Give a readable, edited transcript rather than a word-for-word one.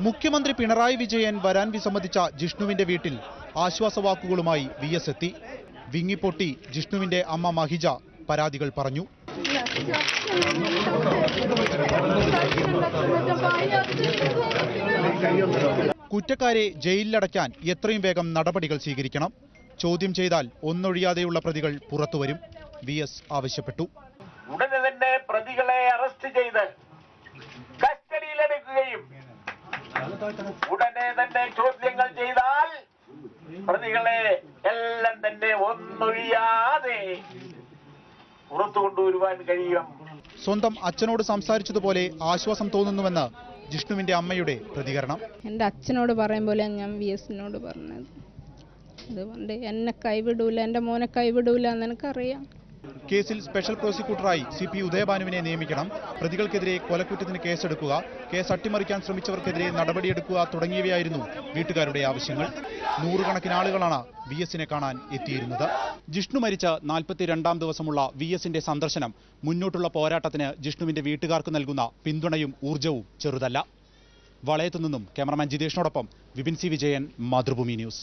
മുഖ്യമന്ത്രി പിണറായി വിജയൻ വരാൻ വിസമ്മതിച്ച ജിഷ്ണുവിന്റെ വീട്ടിൽ ആശ്വാസവാക്കുകളുമായി VS എത്തി. വിങ്ങിപ്പൊട്ടി ജിഷ്ണുവിന്റെ അമ്മ മഹിജ പരാതികൾ പറഞ്ഞു. കുറ്റക്കാരെ ജയിലിലടയ്ക്കാൻ എത്രയും വേഗം നടപടികൾ സ്വീകരിക്കണം. ചോദ്യം ചെയ്താൽ ഒന്നൊഴിയാതെയുള്ള പ്രതികൾ പുറത്തുവരും. VS ആവശ്യപ്പെട്ടു. ഉടനെ തന്നെ പ്രതികളെ അറസ്റ്റ് ചെയ്ത് കസ്റ്റഡിയിലെടുക്കുകയും ഉടനെ തന്നെ ചോദ്യങ്ങൾ ചെയ്താൽ പ്രതികളെ എല്ലാം തന്നെ ഒന്നൊഴിയാതെ പുറത്തു കൊണ്ടുവരുവാൻ കഴിയും. സ്വന്തം അച്ഛനോട് സംസാരിച്ചതുപോലെ ആശ്വാസം തോന്നുന്നുവെന്ന് ജിഷ്ണുവിന്റെ അമ്മയുടെ പ്രതികരണം. എൻ്റെ അച്ഛനോട് പറയും പോലെ ഞാൻ VSനോട് പറഞ്ഞത്. അതുകൊണ്ട് എന്നെ കൈവിടൂല, എൻ്റെ മോനെ കൈവിടൂല എന്ന് എനിക്കറിയാം. കേസിൽ സ്പെഷ്യൽ പ്രോസിക്യൂട്ടറായി CP ഉദയഭാനുവിനെ നിയമിക്കണം. പ്രതികൾക്കെതിരെ കൊലക്കുറ്റത്തിന് കേസെടുക്കുക, കേസ് അട്ടിമറിക്കാൻ ശ്രമിച്ചവർക്കെതിരെ നടപടിയെടുക്കുക തുടങ്ങിയവയായിരുന്നു വീട്ടുകാരുടെ ആവശ്യങ്ങൾ. നൂറുകണക്കിന് ആളുകളാണ് VSനെ കാണാൻ എത്തിയിരുന്നത്. ജിഷ്ണു മരിച്ച 42ാം ദിവസമുള്ള VSന്റെ സന്ദർശനം മുന്നോട്ടുള്ള പോരാട്ടത്തിന് ജിഷ്ണുവിന്റെ വീട്ടുകാർക്ക് നൽകുന്ന പിന്തുണയും ഊർജവും ചെറുതല്ല. വളയത്തുനിന്നും ക്യാമറമാൻ ജിതേഷിനോടൊപ്പം വിപിൻ C. വിജയൻ, മാതൃഭൂമി ന്യൂസ്.